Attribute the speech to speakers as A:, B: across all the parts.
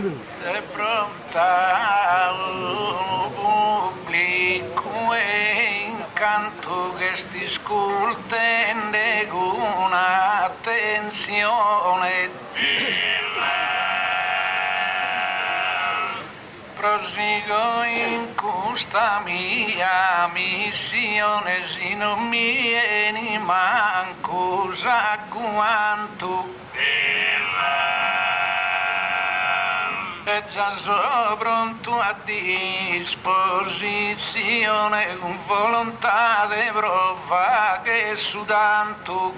A: È pronta un pubblico e incanto che sti ascoltando con attenzione. Prosigo in questa mia missione, se non mi vieni manco sa quanto. E già sono pronto a disposizione, con volontà di prova che su tanto.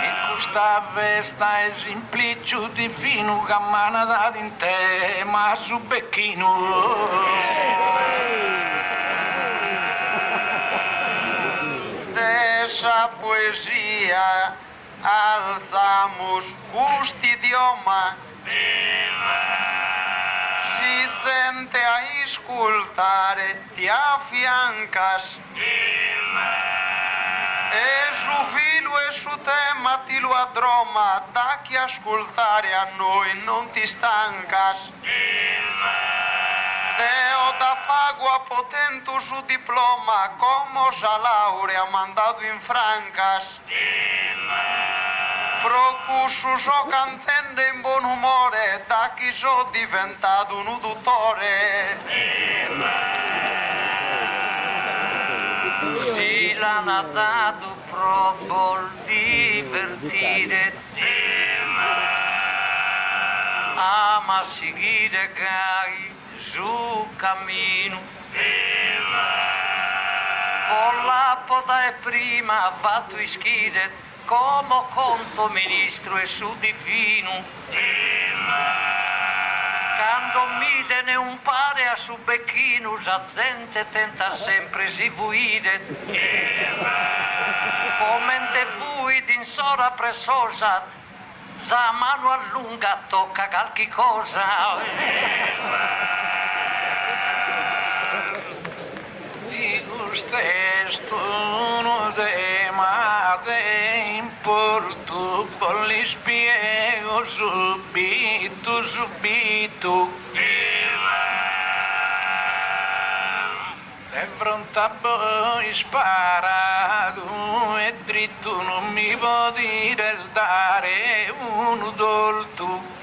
A: In questa festa è semplice divino, cammana da in te, ma su becchino.
B: Dessa poesia alzamos questo idioma, si sente a ascoltare, ti affiancas, e su filo e su tema ti lo adroma, da che ascoltare a noi non ti stancas. Deo da pagua potente su diploma, come sa laurea mandato in francas. Procusso so cantando in buon umore, da chi so diventato un udutore.
A: Si l'hanno dato proprio divertire, ama seguire gai su cammino. Con la poda e prima fatto ischire, come conto ministro e su divino. Quando mi ne un pare a su becchino, la gente tenta sempre si vuide. Come te vui din sora presosa, sa mano allunga tocca qualche cosa. Di questo uno tema te importo, poi li spiego subito, subito. È pronta a voi sparato e dritto, non mi può dire il dare un dolto.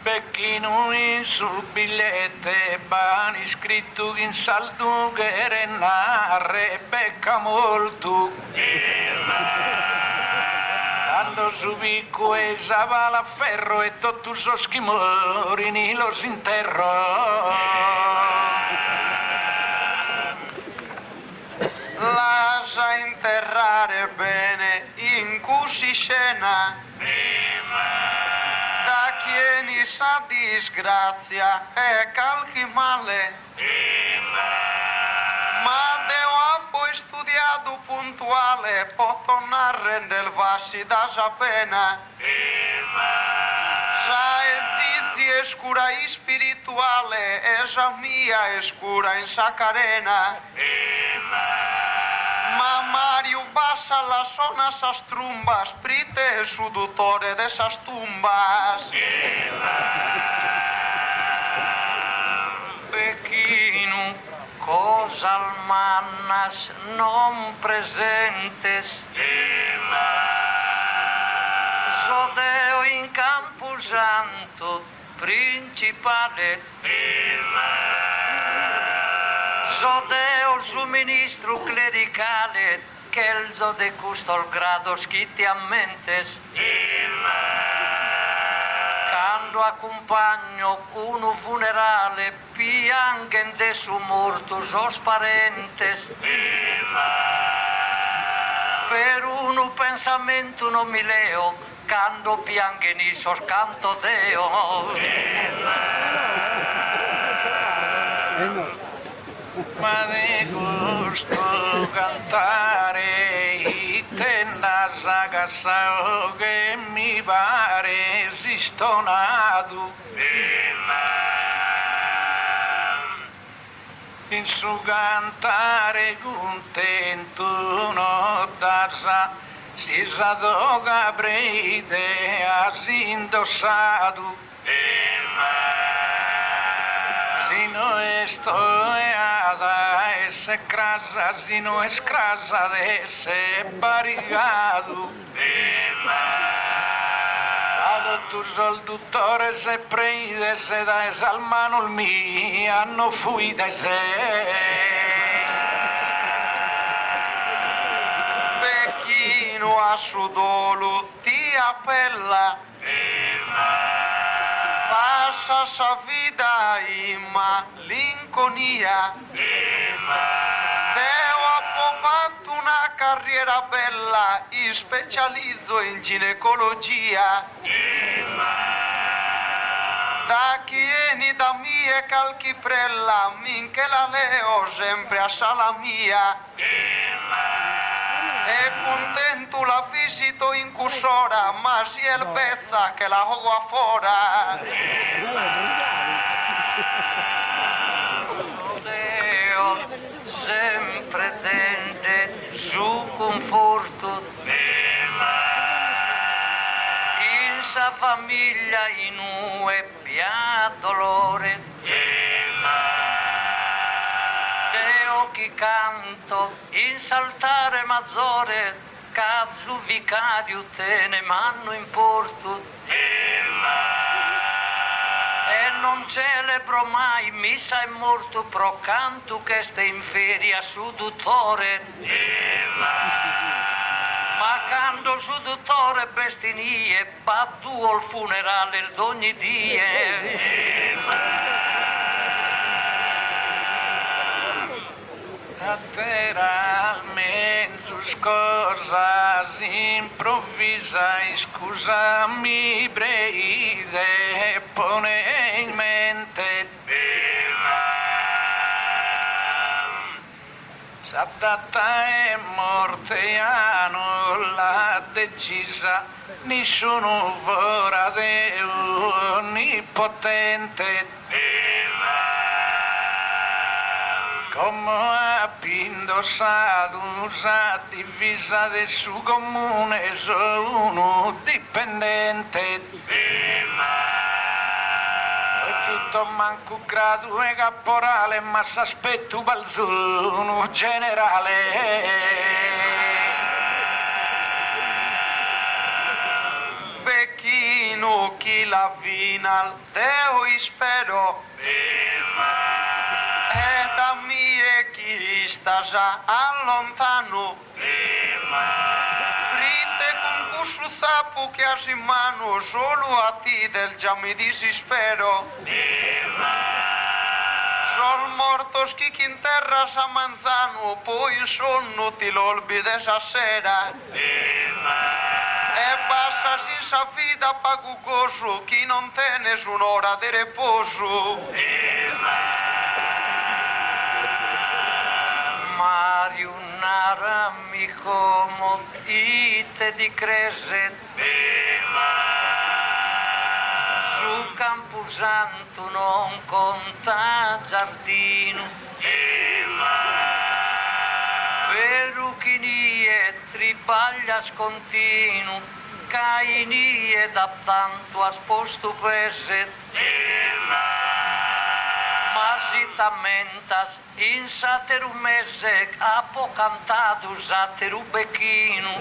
A: Becchino in sul bigliette, bani scritto in saldo che renare becca molto. Quando su picco e savala a ferro e tutto so schimorini lo si interro.
B: Lascia interrare bene in così scena, da chi sa disgrazia e calchi male, ma devo poi studiato puntuale, può tornare nel vassi da sa pena. Sa e zizi e scura spirituale, e sa mia e scura in sa carena. Ma Mario bassa la sona sa strumba, sprite e su dottore de sa tumbas.
A: Becchino, cosa al mannas non presentes. Sodeo in campo santo, principale. Sodeo su ministro clericale, che il de custo il grado schitti a mentes. Quando accompagno uno funerale, piangente su mortus os parentes. Per uno pensamento non mi leo, quando piangeni sos canto Deo. Ma di gusto cantare e tenda sagassao che mi pare esistonato. In su cantare contento no dasa si zadoga breide has indossado. Si no estoy ada, ese crasa, si no es crasa de ese barrigado. A tus dottores e preides e dais al manul mi hanno fui da se.
B: Vecchino a sudolo ti appella. Passa sa vida in malinconia. Ho fatto una carriera bella, io specializzo in ginecologia. Da chi vieni da mie calchiprella, minche la leo sempre a sala mia. E contento la visito in cusora, ma si è il pezza che la hogo a fora.
C: Sempre tende su conforto in sa famiglia in ue pia dolore Deo chi canto in saltare maggiore cazzo vicario te ne manno in porto e non celebro mai missa è morto pro canto che ste in feria su dottore ma quando su dottore bestinie battuo il funerale il d'ogni die
A: Lateralmente cosas improvvisa scusami breide pone in mente Sattata e morte hanno l'ha decisa nessuno vorrà Dio onnipotente come ha indossato una divisa del suo comune sono dipendente ho giunto manco grado e caporale ma s'aspetto balzuno generale
B: Vecchino chi la vina Deo spero e da mie chi sta già allontano Rite con cuscio sapo che has in mano solo a ti del già mi disispero Sol mortos chi in terra sa manzano poi il sonno ti l'olbide sa sera e passa senza vita pagugoso chi non te nessun'ora di riposo
C: Mario nara mi como ite di crese su Camposanto non conta giardino peruchinie tripaglia scontinu cainie da tanto a sposto pese ma si t'ammentas in sateru mese apo cantato sateru becchino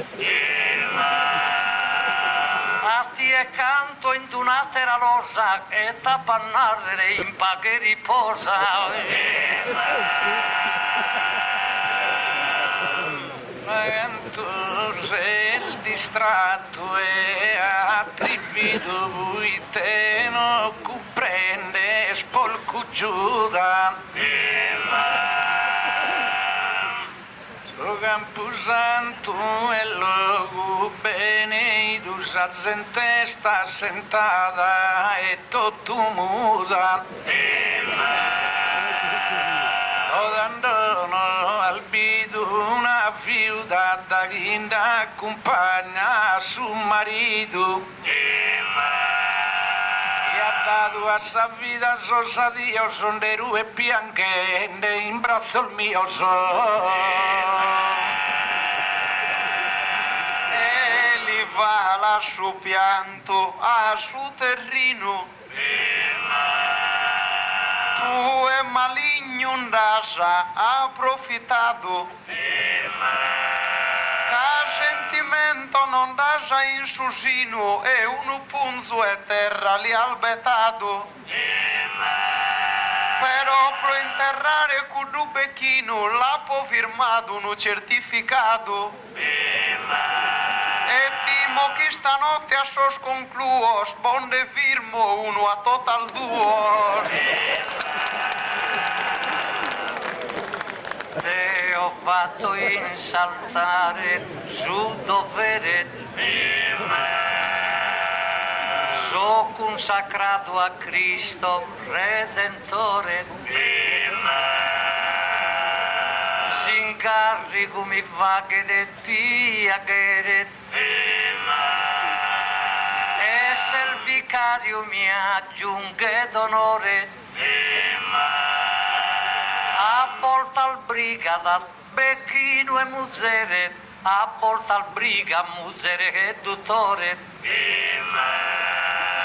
C: a ti e canto in tunatera rosa e t'appannare in paghe riposa
A: il distratto e attribuito voi te non comprende spolco giura su Camposanto e logo bene la gente sta sentada e tutto muda dandono al bido una viuda da linda accompagna suo marito e ha dato a sa vita sosa Dio sondero e piangente in braccio il mio
B: e va lascio pianto a su terreno. Tu è maligno un rasa approfittato. Ca sentimento non dasa in susino e un punzo è terra li albetato. Però pro interrare con du becchino l'apo firmato un certificato. E timo che stanotte a sos concluos bonde firmo uno a total duo.
C: Te ho fatto insaltare sul dovere. So consacrato a Cristo Redentore. S'incarico mi fa che de pia che e se il vicario mi aggiunge d'onore a volta al brigata becchino e muzzere a volta al briga muzzere e dottore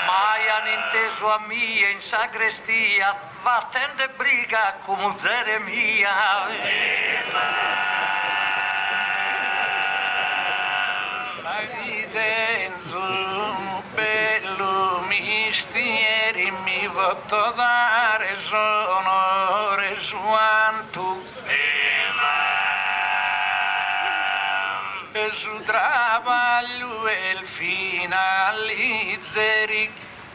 C: mai hanno inteso a mia in sagrestia va tende briga con muzzere mia
A: ma di dentro un bello mistieri mi voto dare sono resuanto e su trabalho il finalizzeri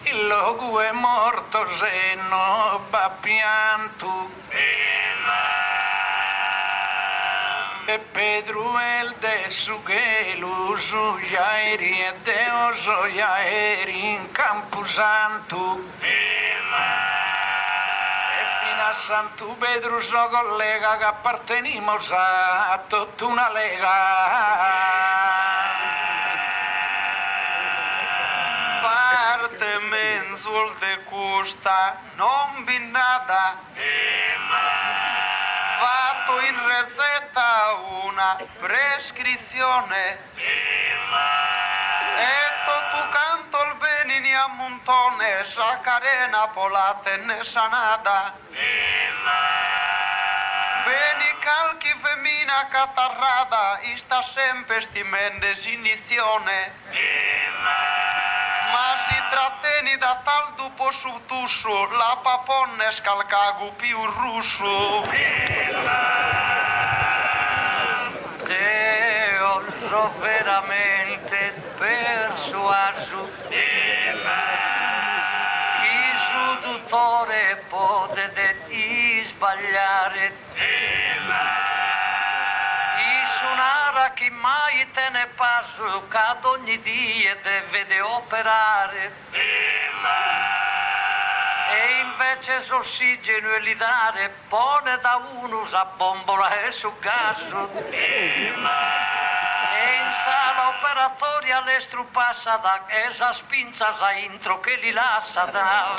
A: il logo è morto se non va pianto e Pedro el de su che lo su jairi e deoso jairi in Camposanto e fino a Santo Pedro so collega che appartenimos a tutta una lega
B: Parte menzul de custa non vi nada. Fatto in ricetta una prescrizione. E tu canto il venini a montone, sacarena polate ne sanada. Veni calchi femmina catarrada, sta sempre stimendes inizione. Ma si tratteni da tal dopo subtusso, la paponne scalcago più russo.
C: te ho so veramente persuaso chi su dottore potete sbagliare suonara chi mai te ne passo che ad ogni dia deve de operare e invece s'ossigeno e li dare pone da uno sa bombola e su gaso e in sala operatoria le strupassa da esa spinza sa intro che li lascia da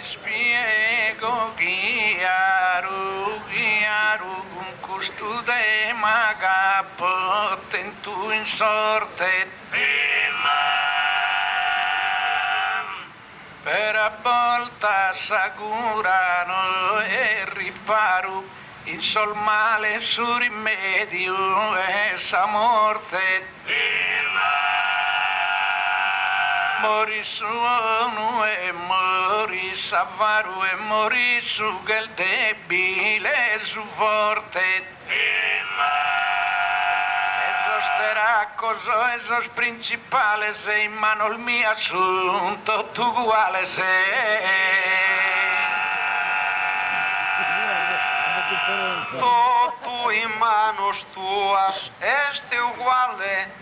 A: spiego chiaro, chiaro, con questo tema che potento in sorte. Per a volta s'augurano e riparo, il sol male su rimedio e sa morte. Mori su uno e mori s'avvaru e mori su che il debile e su forte. Esos cosa, esos principale se in mano il mio assunto tu uguale sei.
B: Tu in manos tuas este uguale.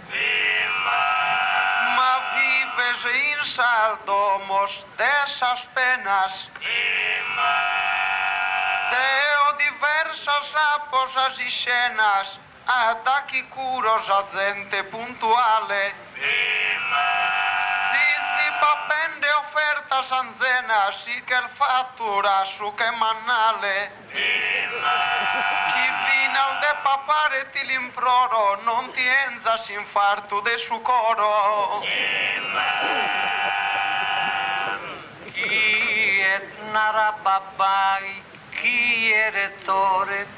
B: Ma vives in saldomos dessas penas. Deo diversas aposas e cenas, attacchi curos a gente puntuale. Zizi papende ofertas anzenas e che il fattura su che mannale. Chi vina Final de papare ti l'imploro, non ti enzas infarto de su coro.
C: Chi è Narababai, chi è rettore?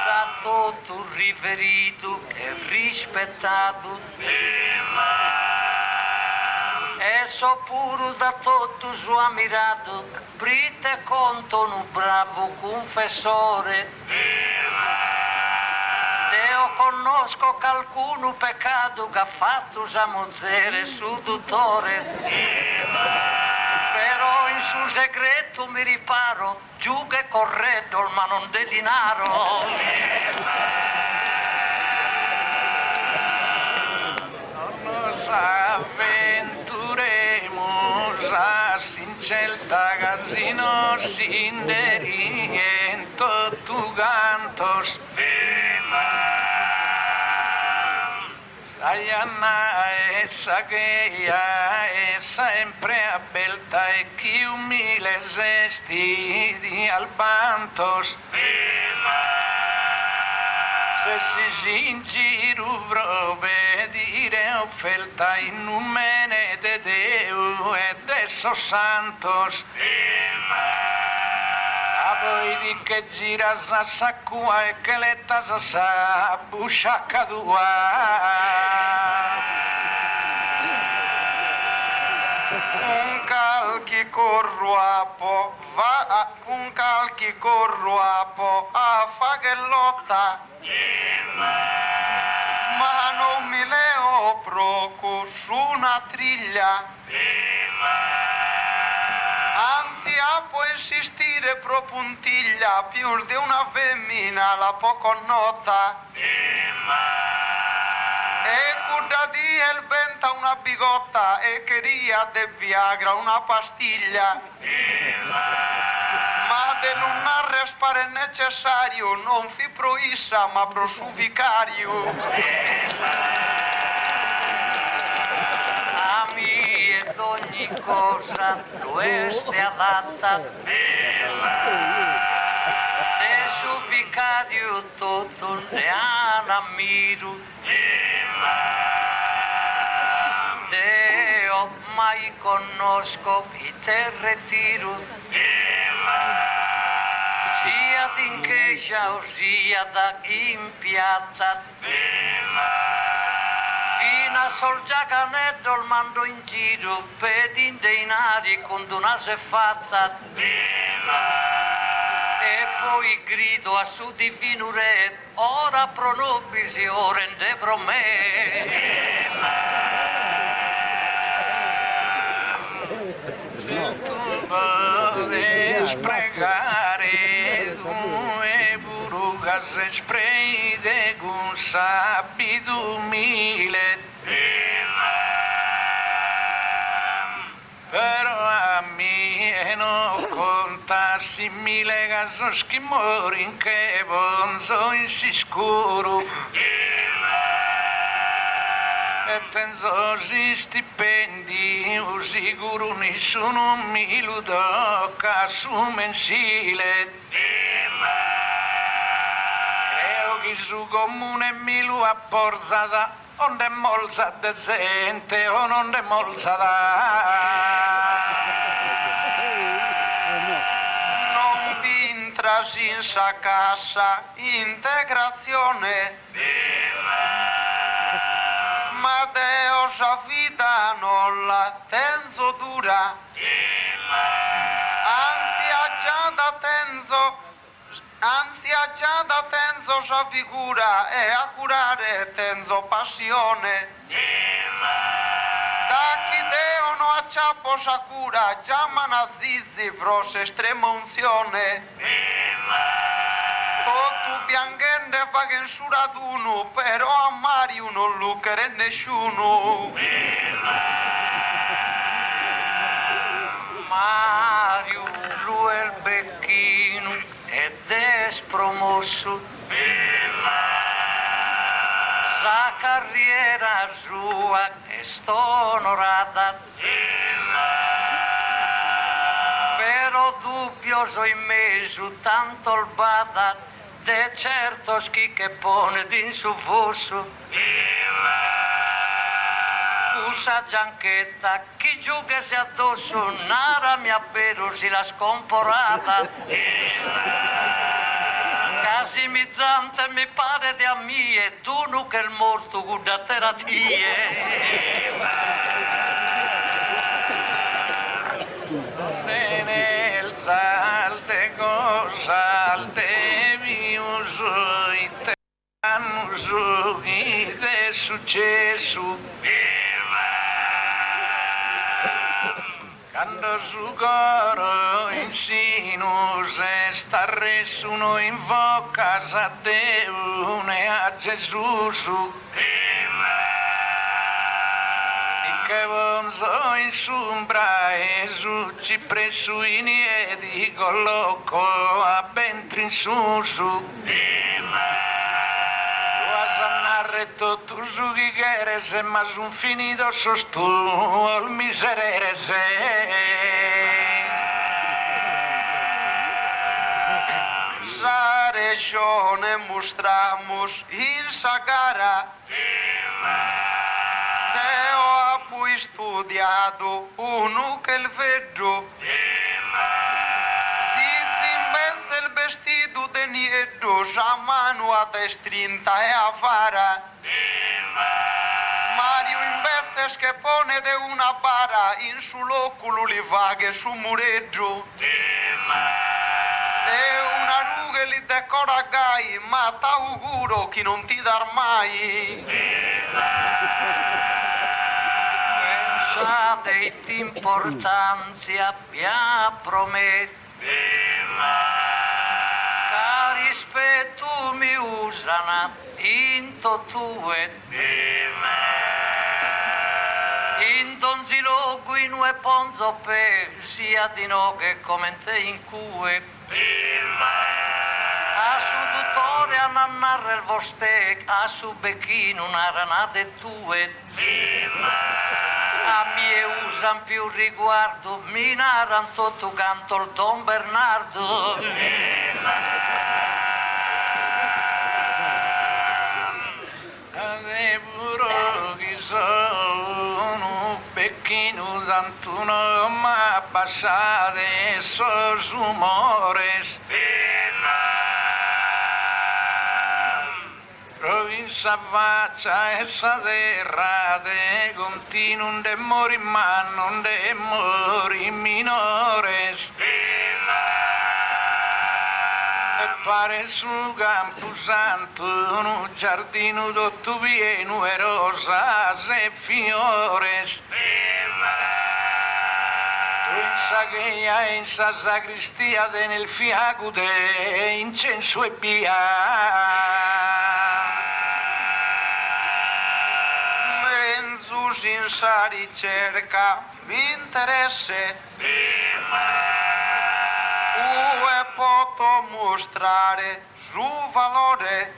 C: Da tutto riferito e rispettato. E so puro da tutto suo ammirato, prite conto un bravo confessore. Io conosco qualcuno peccato che ha fatto samuzzere su dottore. Però in suo segreto mi riparo, giù che corretto ma non de denaro.
A: Nos avventuremos a Sincelta Casino sin deriento tu cantos. Diana essa che è sempre a belta e chi umile gesti di albantos. Se si in giro prove dire offerta in numene de Deu e de sos santos. A voi di che gira sa sacua e che letta sa busciacca
B: Un calchi corruapo va un calchi corruapo a fa che lotta. Ma non mi leo procu su una triglia. Anzi, può insistere pro puntiglia più di una femmina la poco nota. E da di el benta una bigotta e queria de Viagra una pastiglia. Ma de non arrespare necessario non fi pro issa ma pro su vicario.
C: Ed ogni cosa lo este adatta. De su vicario tutto ne ammiro. Io mai conosco i te retiro. Sia in chiesa o sia da in piazza. Fino a sol giacanetto il mando in giro per in denari con una fatta. E poi grido a su divino re, ora pro nobis io rende pro me.
A: Se tu voles pregare due burugas espreide gun sapidu mile. Però a me non conta simile gasos che morin che bonzo in si scuro. E tenzo si stipendi, sicuro nessuno mi lo tocca su mensile. E chi su comune mi lo apporta onde molza decente o non de molza
B: Non vi intras in sa cassa integrazione. Ma Deo sa vita non la tenzo dura. Anzi ha già da tenzo sa figura e a curare tenzo passione. Da chi Deo no acciappo sa cura, chiamano zizi fros estrema unzione. Tutto bianchende fa che suraduno, però a Mario non lo quere nessuno.
C: Mario lui è il becchino ed è spromosso. Sa carriera sua è sta onorata. Però Però dubbioso in me su tanto il bada, de certo schi che pone din su fosso. Usa gianchetta, chi giuga se addosso, nara mia peru si la scomporata. Casi mizzante mi pare di a mie, tu nu che il morto guda teratie.
A: Nel salte cosalte mi uso i te uso ed è successo. Quando su coro in sinus starre su uno invoca a Dio e a Gesù su. Che bonzo in sombra e su ci presso in iedi colloco a bentri in su su. Retto tu su chi chiede se ma son finito sostu il miserere se
B: Sarecione mostramos in sagara Deo ha poi studiato uno che il vedo Zizimbesse il vestito de niedo a mano a destrinta e a vara Mario invece che pone de una bara in su loculo li vaghe su mureggio e una ruga li decora gai ma t'auguro chi non ti dar mai
C: Pensate d'importanza abbia promesso Che rispetto mi usano into tue In donzilo guinu e ponzo pe sia di no che come te in cue A su dottore a nannare il vostè a su becchino una ranate tue A mie usan più riguardo minaran tutto canto il Don Bernardo
A: Sono becchino d'antuno ma passate sos umores provincia faccia essa terra de continuum de mori ma non de mori minores pare su campo santo un giardino tutto pieno e rosas e fiores pensa che ha in sa sacristia nel fiaco de incenso e via
B: Menzus in sa ricerca mi interesse e poto mostrare su valore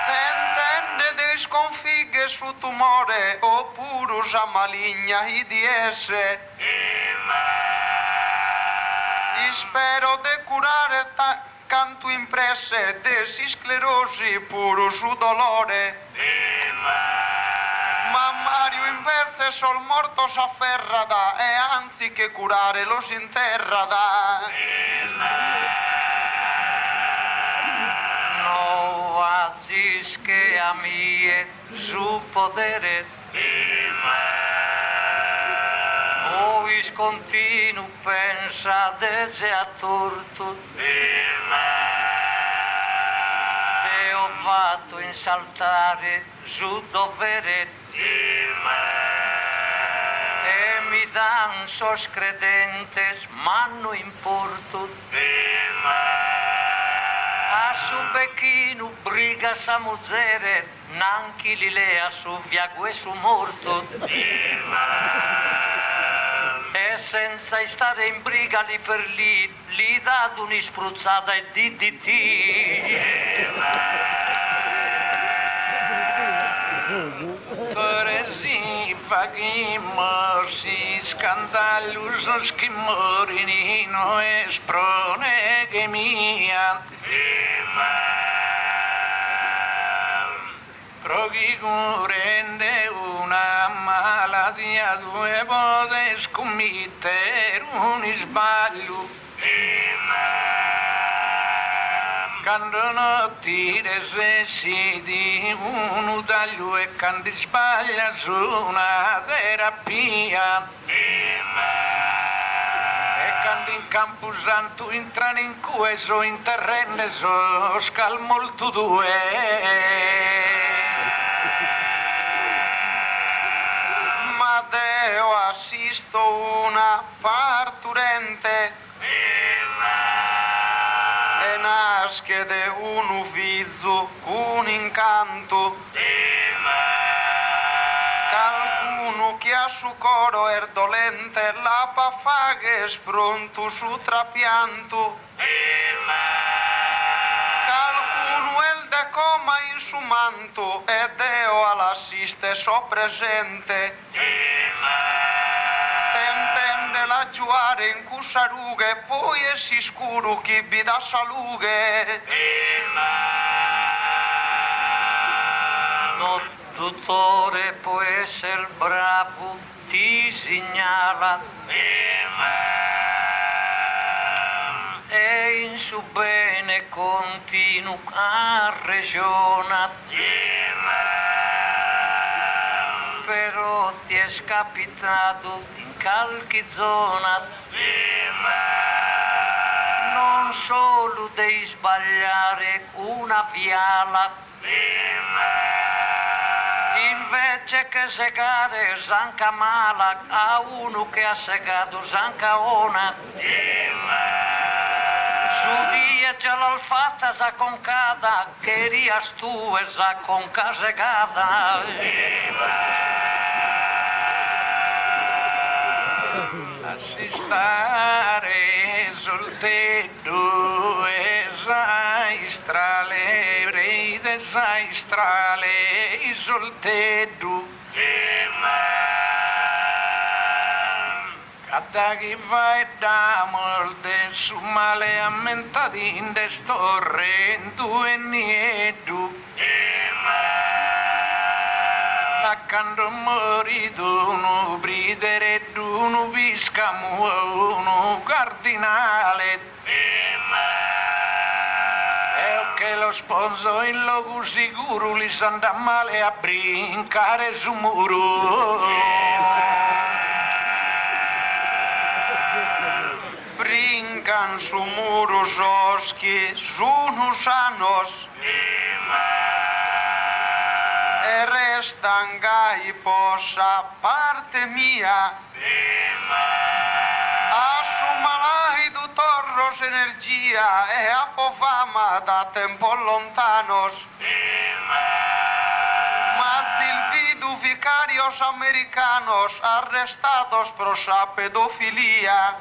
B: tentende de sconfigge su tumore oppure usa maligna IDS e spero de curare canto impresse de sclerosi puro su dolore ma Mario invece sol morto s'afferrada e anziché curare lo si interrada
C: No azzis che a mie su podere Ovis continu pensa dese a torto Te ho fatto insaltare su dovere E mi dan sos credentes manno in porto A su becchino briga sa muzere Nanchi li lea su viague su morto E senza stare in briga lì per lì Gli dato un'ispruzzata e DDT
A: Coresi paghi morsi scandalus schimorinino esprone che mia pro chi rende una malattia due volte scommettere un sbaglio quando notti si di uno taglio e quando sbaglia su una terapia e quando in Campo Santo entrano in questo in terreno so scalmolto due
B: Matteo assisto una parturente e nasce de un ufficio un incanto qualcuno che a su coro è dolente la pafaghe spronto su trapianto qualcuno è il decoma in su manto e Deo all'assiste so presente tentende la giuare in cusarughe poi è si scuro chi vi dà salughe
C: No, dottore può essere bravo, ti segnala e in su bene continua a regiona però ti è scapitato in qualche zona non solo devi sbagliare una viala invece che segare zanca mala a uno che ha segato zanca ona su dia già l'ho fatta sa concada che rias tu e sa conca segata
A: assistare soltedo esaistrale reide esaistrale soltedo cada chi va e da molte su male ammentati in destorre tu e niedu quando mori d'uno bridere d'uno viscamu uno cardinale e che lo sposo in luogo sicuro li s'anda male a brincare su muro
B: brincan su muro soschi sunus annos e restan gai possa parte mia a su malai du torros energia e a povama da tempo lontanos ma zilvidu vicarios americanos arrestados pro sa pedofilia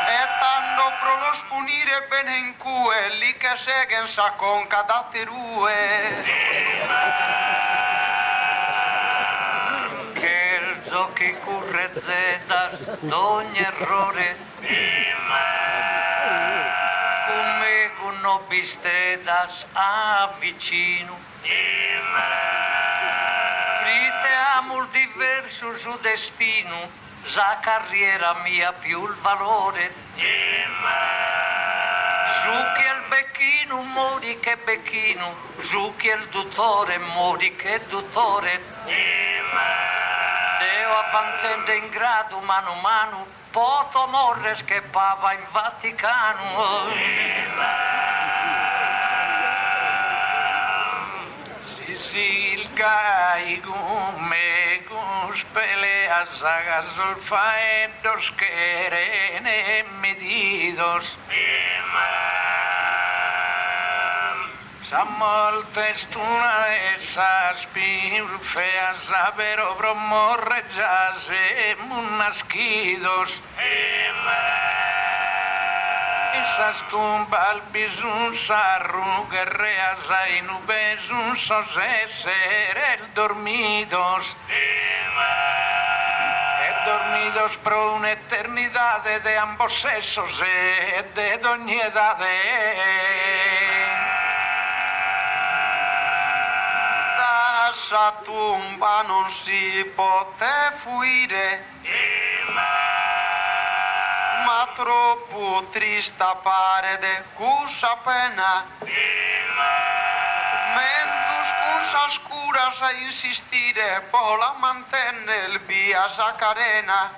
B: e tanno pro los punire bene in cue li che seguen sa conca da terue
C: Scherzo che curre zetas d'ogni errore come con nobistedas avvicino Frite amul diverso su destino sa carriera mia più il valore su che il becchino mori che becchino su che il dottore mori che dottore Deo avanzando in grado mano a mano poto morres che pava in Vaticano
A: Silgai gume guspele azagas olfaetos querene medidos Sa moltes tuna esas feas pero bromorrellas munasquidos Esas tumbal bisun sarru guerreas ai nubesun sos ser el dormidos dormidos pro un'eternidade de ambos sexos e de ogni edade.
B: Dalla tumba non si poté fuire, ma troppo trista pare de cusa pena. Menzus cusas curas a insistire, pola mantenne il via Sacarena.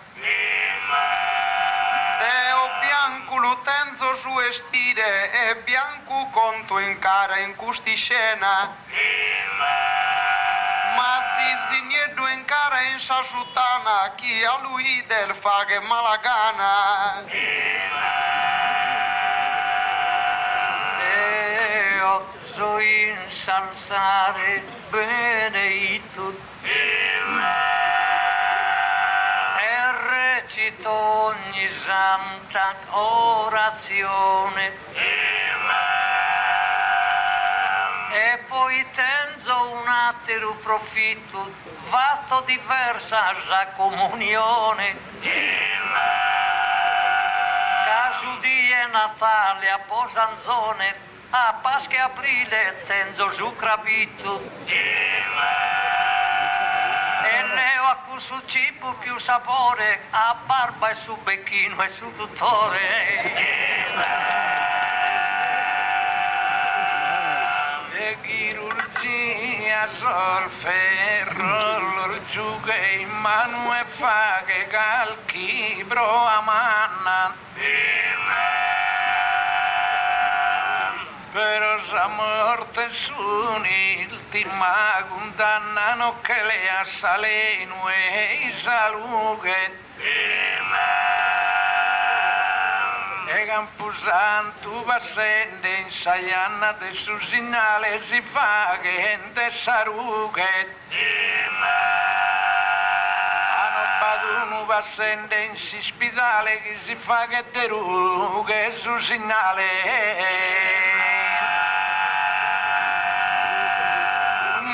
B: Deo bianco l'utenzo su estire e bianco conto in cara in custi scena. Ma zizignedo in cara in sa sutana, chi a lui del faghe malagana.
C: Deo so insalzare beneitud e recito ogni santa orazione e poi tenzo un atero profitto fatto diversa sa comunione caso di Natale a Posanzone a Pasqua e Aprile tenzo su crabito e neo a su cibo più sapore a barba e su becchino e su dottore
A: E chirurgia solferro l'orgiuga in mano e fa che calchibro a manna. Però sa morte un'ultima condanna che le assaleno e i salughe e Camposanto passende in Saianna del suo segnale si fa che in sarughe Paduno passende in ospedale che si fa che derughe su segnale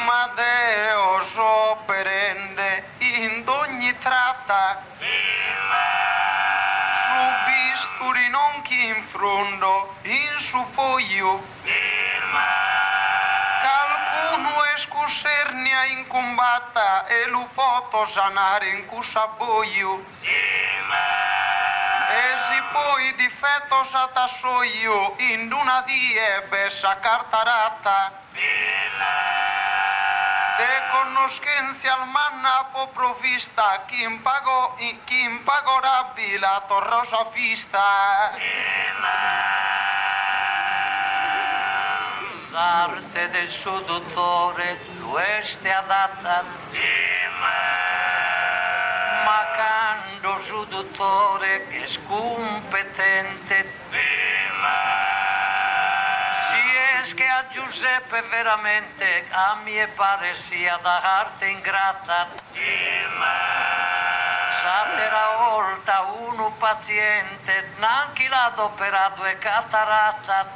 B: Ma Deo so perende in ogni tratta, su bisturi non chi in frundo, in su poio. Qualcuno escusernia in combatta e lo poto sanare in cusaboio. E si poi difetto sa tassoio in una die bessa cartarata. De conoscenza al manna po provvista chi impagorabile la torrosa vista.
C: l'arte del suo dottore l'ueste adatta ma cando su dottore che scompetente che a Giuseppe veramente a mie pare sia da arte ingrata satera volta uno paziente nanchi l'adoperato e catarata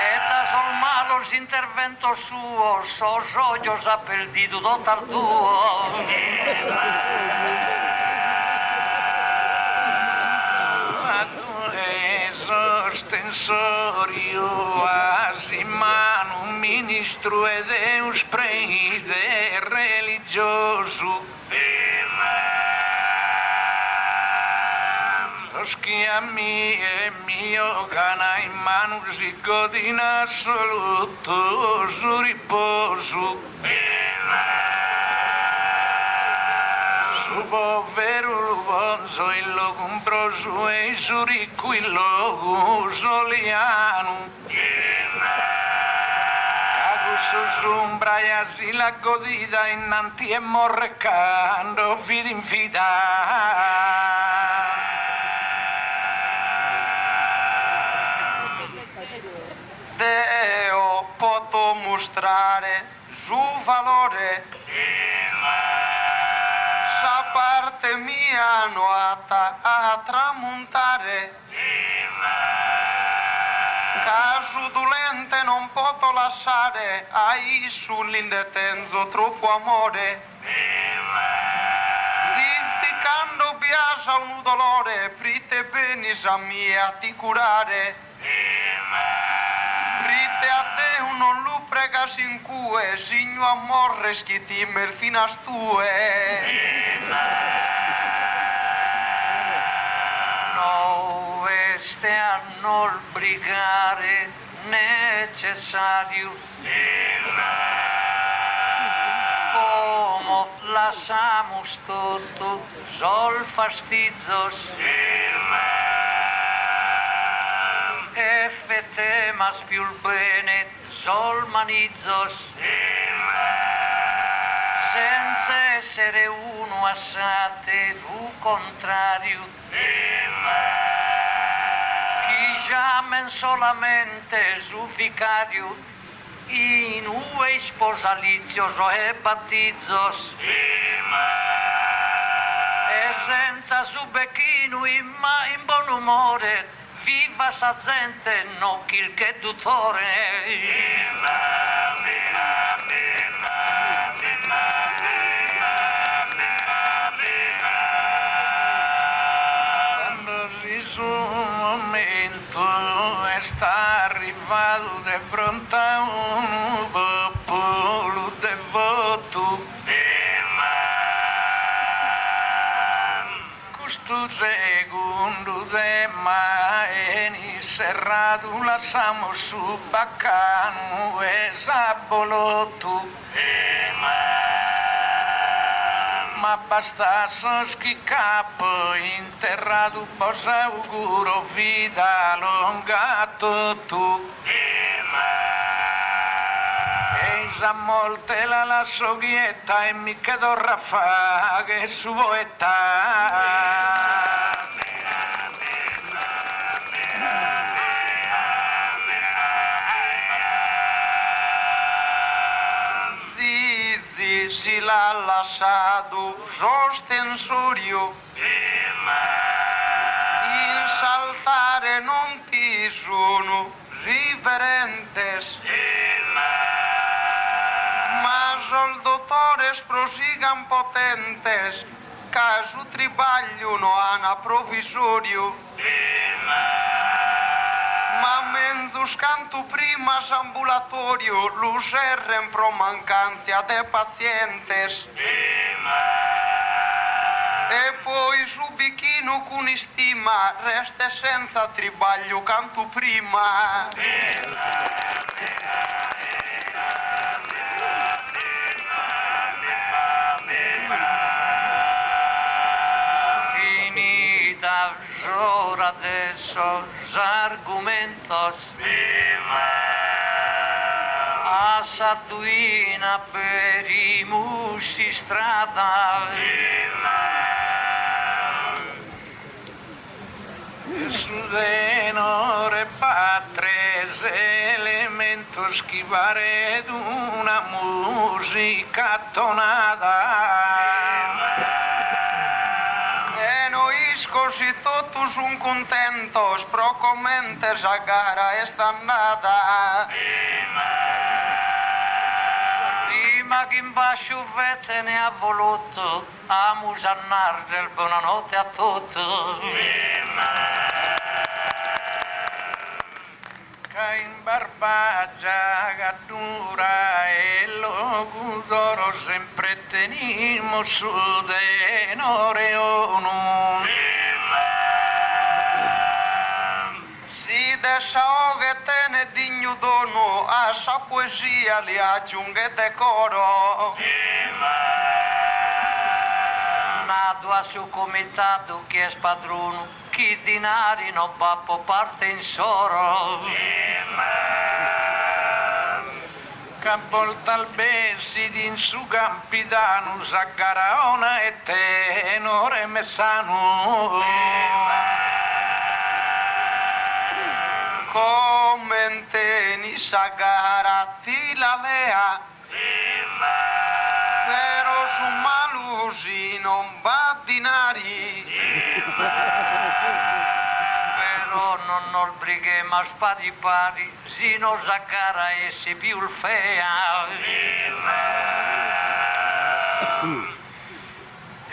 C: e da sol malo l'intervento suo so soglio sa per dito dotar tuo
A: Sostensorio asimano un ministro ed è un sprede religioso Schiami e mio cana in mano si gode in assoluto su riposo Su povero Lubonzo il locumbroso e su ricco il loco soliano Cagusso s'umbraia si la godida innanti e morrecando fida in fida
B: Deo poto mostrare su valore sa parte mia nuata a tramontare caso dolente non poto lasciare ai sull'indetenzo troppo amore Quando biasa un dolore, prite bene sa mia ti curare. Prite a te non lu prega sin cue, signo amore schitimer finas tue.
C: No este a non brigare necessario. Como lasciamos tutto, sol fastidios. E fetemas più bene, sol manizzos. Senza essere uno assate, tu contrario. Chi chiamen solamente su vicario, in ue sposalizios o e battizzos. E senza su becchino ma in buon umore, viva sa gente, no il che dottore.
A: Quando si su un momento sta arrivato de fronte a un popolo devoto. Questo secondo tema è serrato, lasciamo su baccano e sabolotto. Ma basta che capo interrato, posa auguro vita longato tu. E sa molte la soghietta e mi chiedo raffa che su poeta.
B: Si l'ha lasciato sostensorio, in saltare non ti sono riverentes, ma sol dottores prosigan potentes, che su tribagliano hanno provvisorio. Ma menzus cantu prima ambulatorio, lucerren pro mancanza de pazientes. E poi su bichino con stima, resta senza tribaglio cantu prima.
C: Finita giora adesso argumentos. A Satuina per i mussi strada.
A: Su denore patres elemento schivare d'una musica tonada.
B: E noi così totus un contentos, pro commentes a gara esta andata.
C: Prima che in bascio vete ne ha voluto, a musannar del buonanotte a tutti.
A: Che in barbaggia cattura e lo gudoro sempre tenimo su denore o non.
B: Si desahogue tene digno dono, a sa poesia li aggiunge decoro.
C: Nato a suo comitato che è spadruno, chi dinari non pappo parte in soro.
A: Che volta al bessi in su campidano, Zaggaraona e tenore messano.
B: Commenteni sa gara ti la lea, però su malusi non va dinari.
C: Però non ho brighe ma spari pari, sino Zaggara e si più il fea.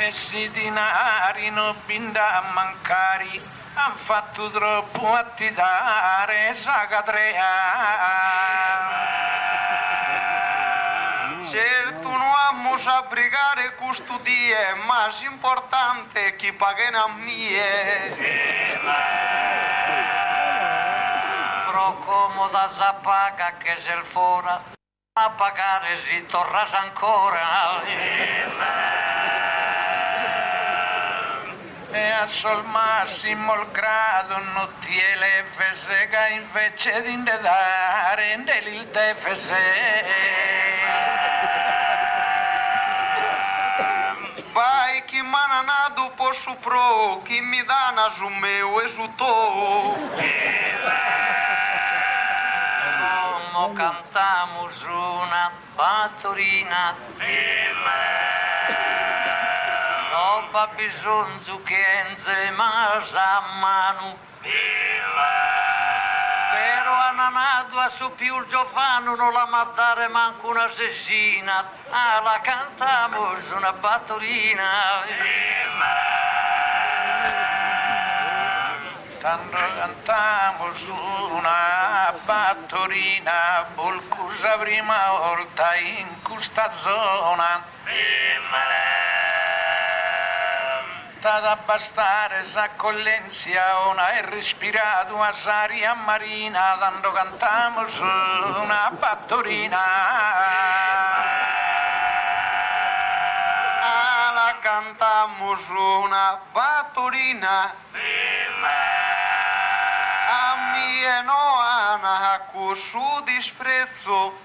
A: e si dinari non binda a mancari, han fatto troppo a ti dare Sacatrea.
B: Certo non vamos a brigare custodie, ma importante chi pagano a mie.
C: Pro comoda sa paga che se il fora a pagare si torna ancora.
A: E a sol massimo il grado non ti eleve sega invece di indedare il defese.
B: Vai chi mananado posso pro, chi mi dà su meu e su to.
C: Como cantamos una fattorina, no va bisogno che enze masa manu. Però ananado a su più il giovano non la mazzare manco una sessina, la cantamos una fattorina.
A: Tanto cantiamo su una fattorina, volcusa prima volta in questa zona. Da bastare s'accoglienza una e respirato a saria marina, tanto cantiamo su una fattorina.
B: La cantamos una fattorina. A mie no ana cu su disprezzo.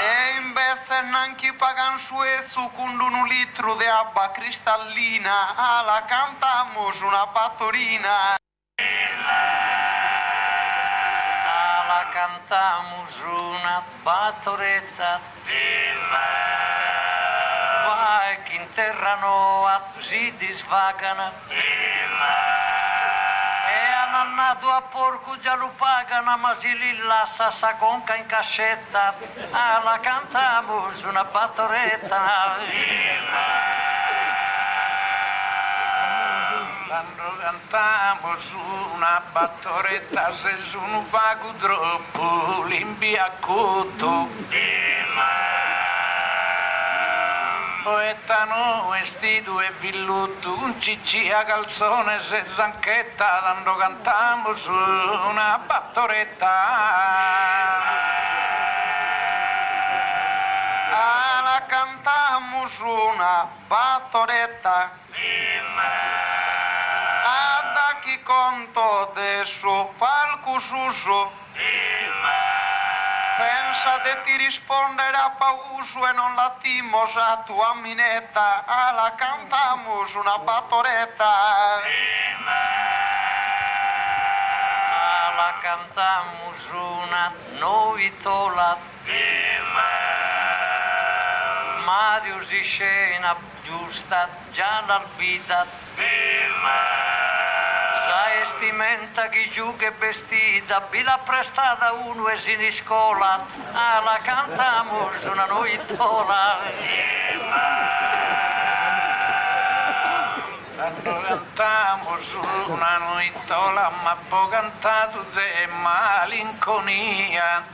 B: E invece neanche pagan su esso con un litro di acqua cristallina. La cantamos una fattorina.
C: La cantamos una battoretta. Vai che in terra noa si disvagano. E annato a porco già lo pagano, ma si li lascia sa conca in cascetta. La cantamos una battoretta.
A: Quando cantiamo su una battoretta, se sono vago troppo l'imbiacotto. Poetano vestito e villutto, un cicci a calzone se zanchetta, quando cantiamo su una battoretta.
B: La cantamos una battoretta. Da chi conto adesso palco suso. Pensa di ti rispondere a pauso e non latimos a tua minetta. La cantamos una battoretta.
C: La cantamos una novitola. Mario si scena giusta già l'albita. Sa estimenta chi giù che vestita, bila prestata uno e si in scuola. La cantamos una novitola.
A: Quando cantiamo su una noittola, ma poi cantato de malinconia.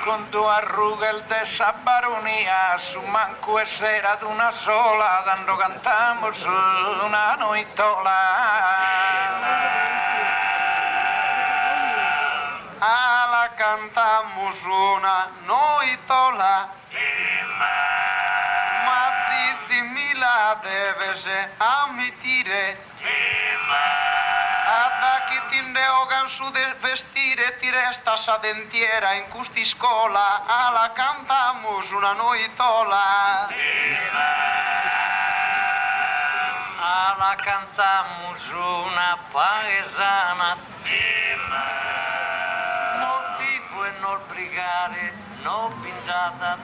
A: Con tua arruga il de sa baronia, su manco e sera ad una sola, quando cantiamo su una noittola.
B: La cantamos una noitola. Ma zizi mi la deve ammettere. Da chi ti neogan su del vestire ti resta sa dentiera in custi scola. La cantamos una noitola.
C: La cantamos una paesana. Motivo e non brigare, non pintata.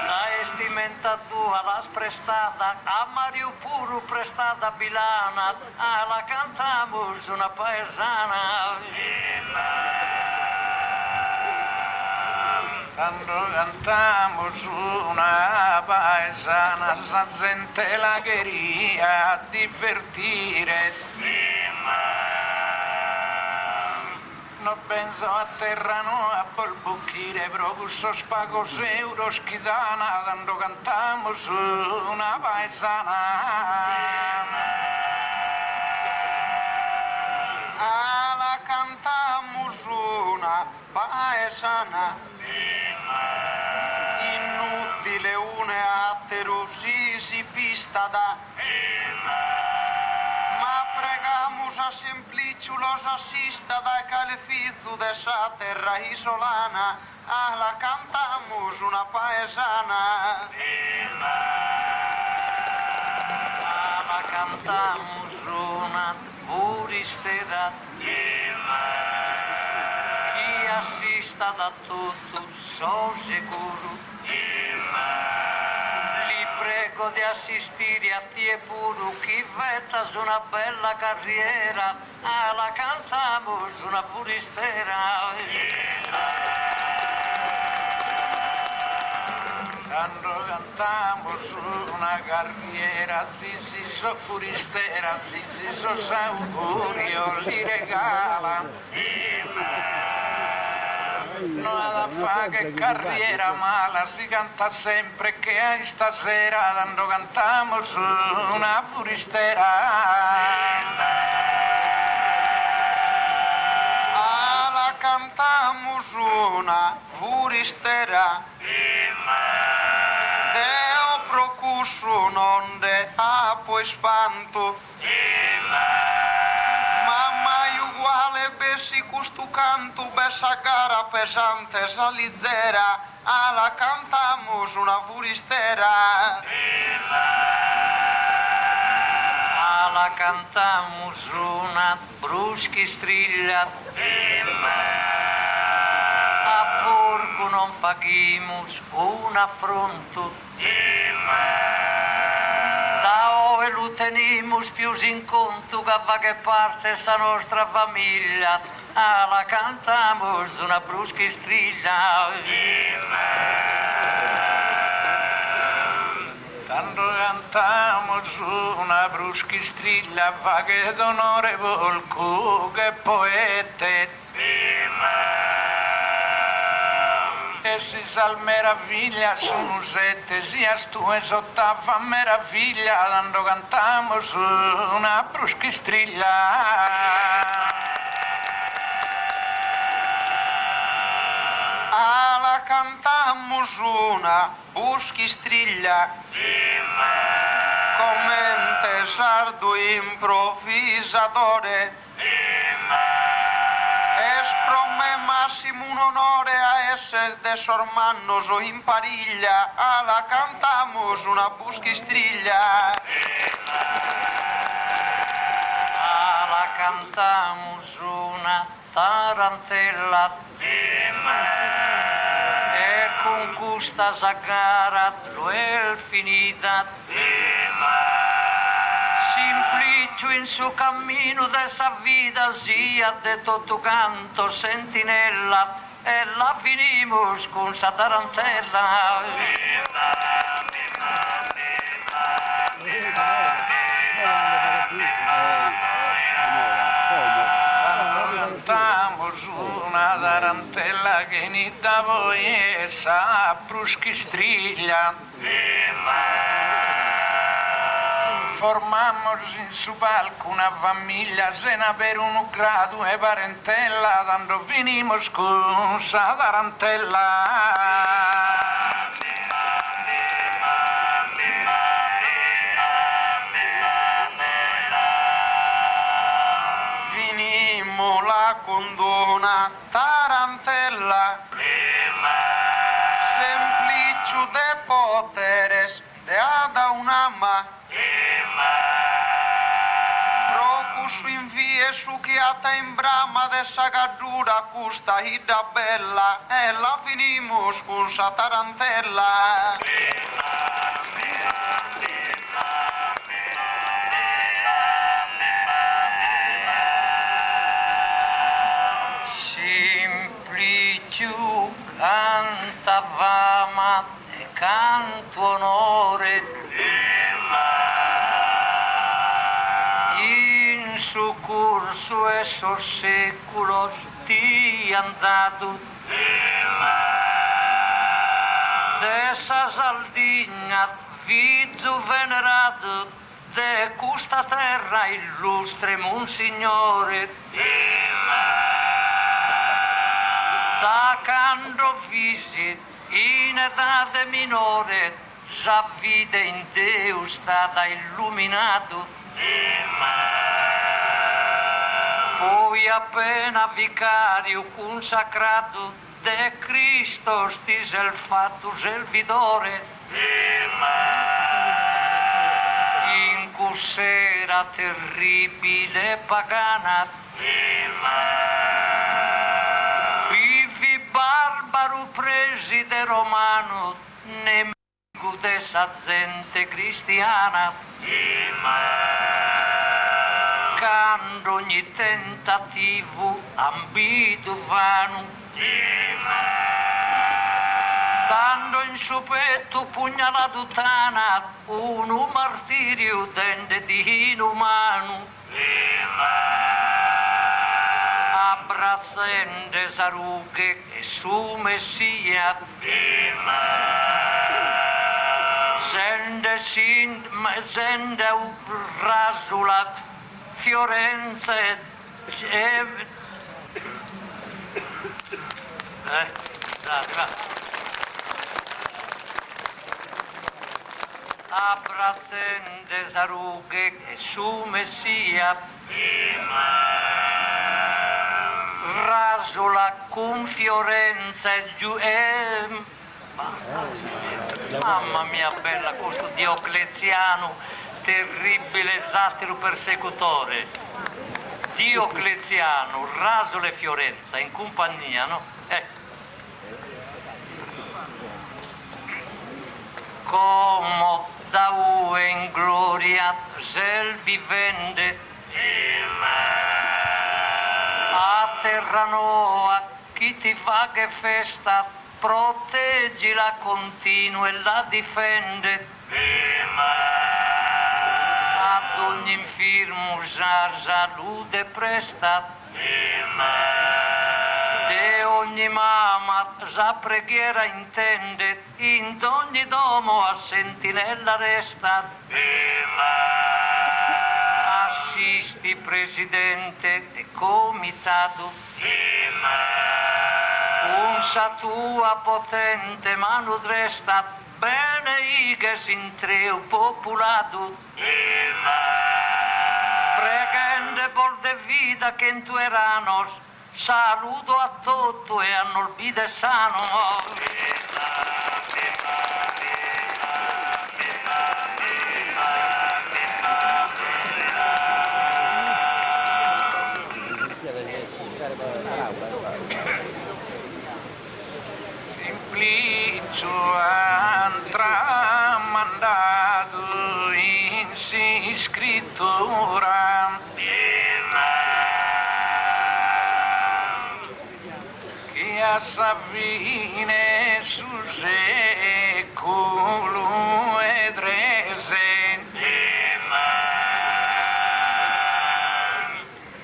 C: La estimenta tua l'has prestata, a Mario Puro prestata Bilana. La cantamos una paesana.
A: Quando cantamos una paesana, la gente la quería a divertire. No penso a terra, no a polbucchire, proprio sos pagos euros che dana, quando cantamos una paesana.
B: La cantamos una paesana, inutile une aterusisi pista da, ma pregamos a sempliciulos assista da calefizu dessa terra isolana, la cantamos una paesana.
C: La cantamos una buristera, chi assista da tutto, so sicuro. Li prego di assistere a te pure, chi vettas una bella carriera, la cantamos una buristera.
A: Quando cantamos una carriera, si so furistera, si so augurio, li regala. Non ha da fare che carriera mala, si canta sempre che hai stasera, quando cantamos una furistera.
B: La cantamos una furistera, Deo procusso non de poi spanto, ma mai uguale bessi custu canto, bessa gara pesante salizzera, la cantamos una furistera.
C: La cantamos una bruschi striglia, a porco non faghimus un affronto, da ove lo tenimus più in conto che va che parte sa nostra famiglia, la cantamos una bruschi striglia.
A: Quando cantamos una bruschistrilla, va che d'onore volcu che poete. E si sal meraviglia sono sette, sia tu e sottava meraviglia, quando cantamos una bruschistrilla.
B: La cantamos una bruschistrilla, commente sardo improvvisadore, es pro me massimo un onore a essere de sormannos o in pariglia, la cantamos una bruschistrilla.
C: La cantamos una tarantella, e con questa sagara lo è finita. Simplicio in suo cammino dessa vita sia de tutto canto sentinella, e la finimos con sa tarantella.
A: Cantamos una tarantella che ni da voi essa bruschistrilla. Formamos in su palco una famiglia, sena per un grado e parentela, quando finimos con sa tarantella.
B: Con una tarantella, semplicio de poteres, de ada un'ama, procusso in vie succhiata in brama de sagadura custa hida bella, e la finimos con sa tarantella.
C: la fama e canto onore in su curso e so seculos ti andato de sa saldigna vizu venerato de custa terra illustre monsignore da candro visi in età minore già vide in Deo stata illuminato poi appena vicario consacrato de Cristo stisel fatto servidore in cussera terribile pagana vivi barbaro preside romano nemico dessa gente cristiana cando ogni tentativo ambito vano dando in suo petto pugnalato tana un martirio dente di inumano abbracciende sarughe e su messia sende rasulat Fiorenze abbracciende sarughe e su messia rasula con Fiorenze giù mamma mia bella questo Diocleziano terribile satiro persecutore Diocleziano rasula Fiorenza in compagnia no? Como da in gloria sel vivende a terra noa chi ti fa che festa proteggila continua e la difende ad ogni infirmo già salute presta de ogni mamma già preghiera intende in ogni domo a sentinella resta assisti presidente e comitato unsa tua potente mano dresta bene iges in treu populato pregende por de vida che in tu eranos saludo a tutto e a nolbide sano
A: Simplicio han tramandato in si scrittura che a Savine su secolo e drese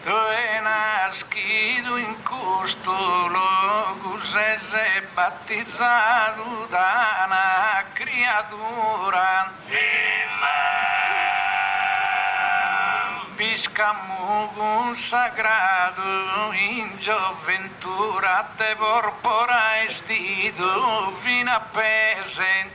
A: dove nascido in questo luogo se battezzato da una creatura piscamo consagrato in gioventura te porpora estido fino a pese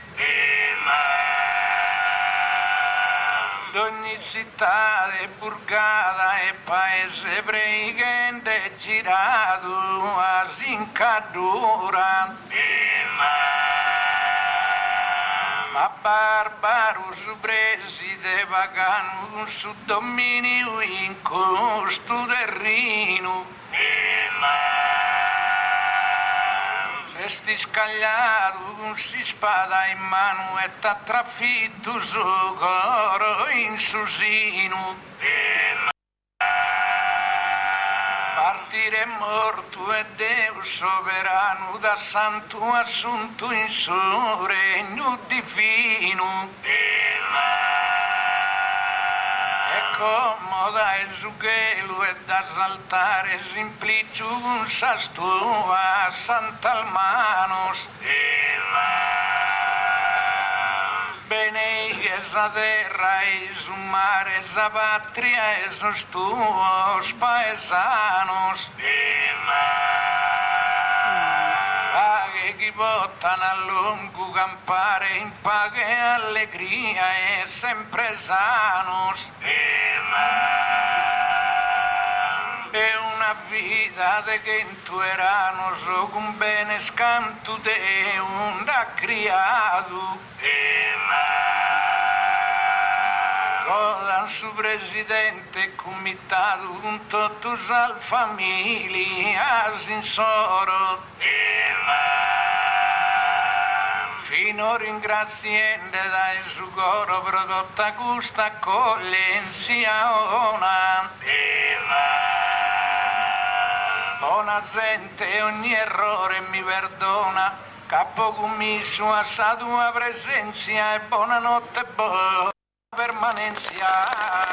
A: d'ogni città e burgata e paese pregende girato a sincadura a barbaro su preside pagano su dominio in costo terreno Resti scagliato con si spada in mano e t'ha trafitto su coro in susino. Parti morire morto e Dio sovrano da santo assunto in suo regno divino. E comoda e zughelo e da saltare simplicio un sastua sant'almanos. Bene esa terra e su mare esa patria esos tuos paesanos. Paghe chi portano a lungo campare in pace e allegria e sempre sanos. E una vita de che intuerano so con bene scanto de un da criato. Codan su presidente comitato con tutto sal famiglia sinsoro. Fino ringraziende dai su coro prodotta questa accoglienza ona. Buona gente ogni errore mi perdona, capo commisso a sa tua presenza e buonanotte buona permanenza.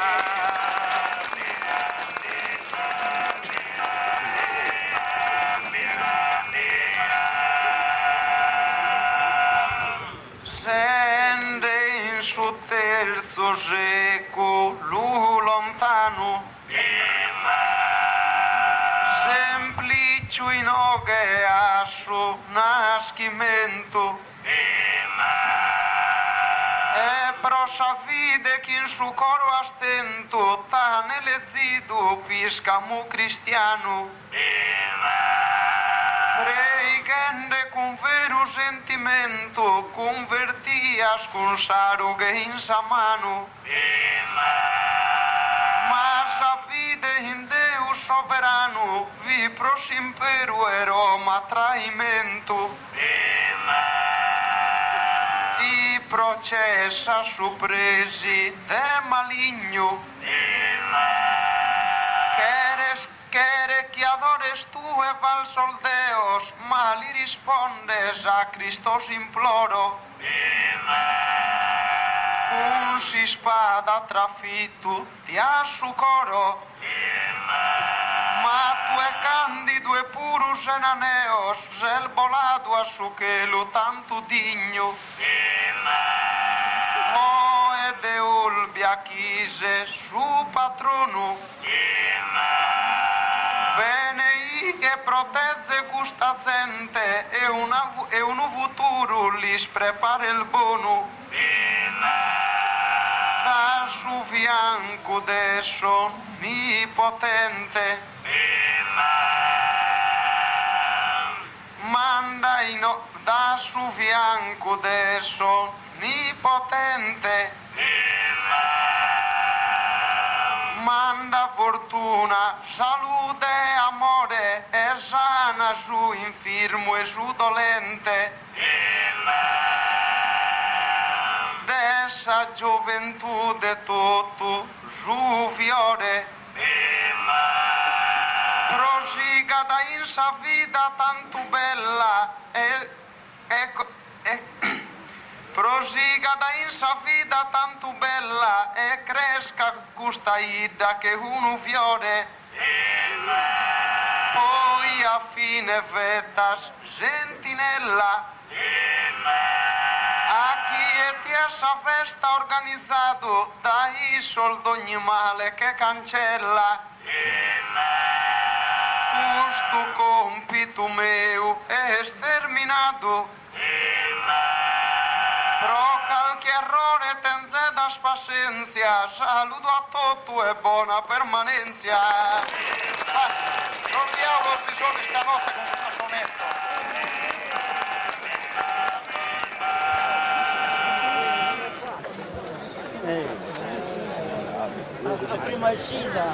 B: Su terzo secolo lontano, semplice in oghe a suo nascimento, e prosa fide che in suo coro astento ta nell'ezido piscamo cristiano. Pregende con vero sentimento, convertias con sarughe in sa mano. Ma sa vide in Deo sovrano, vi prosimpero e Roma traimento. Ti processa su presi de maligno. Quere que adores tú e falsos deos, mal y respondes a Cristos imploro. Un si spada trafitto ti a su coro, ma tu e candido e purus enaneos, sel volado a su chelo tanto digno. O e de ulbia chise su patrono, bene che protegge questa gente e un futuro li prepara il buono. Da su fianco adesso onnipotente, manda da su fianco adesso onnipotente, manda fortuna, salute, amore e sana su infirmo e su dolente. Dessa gioventù de tutto su fiore, prosiga da in sa vita tanto bella prosiga da in sa vita tanto bella e cresca questa ida che uno fiore. Poi a fine vetas sentinella, a chi è tiesa festa organizzato dai soldi ogni male che cancella. Questo compito mio è sterminato, pro qualche errore tenze da pazienza, saluto a tutti e buona permanenza. Proviamo il bisogno stanotte con questo sonetto.
D: Prima è Sida.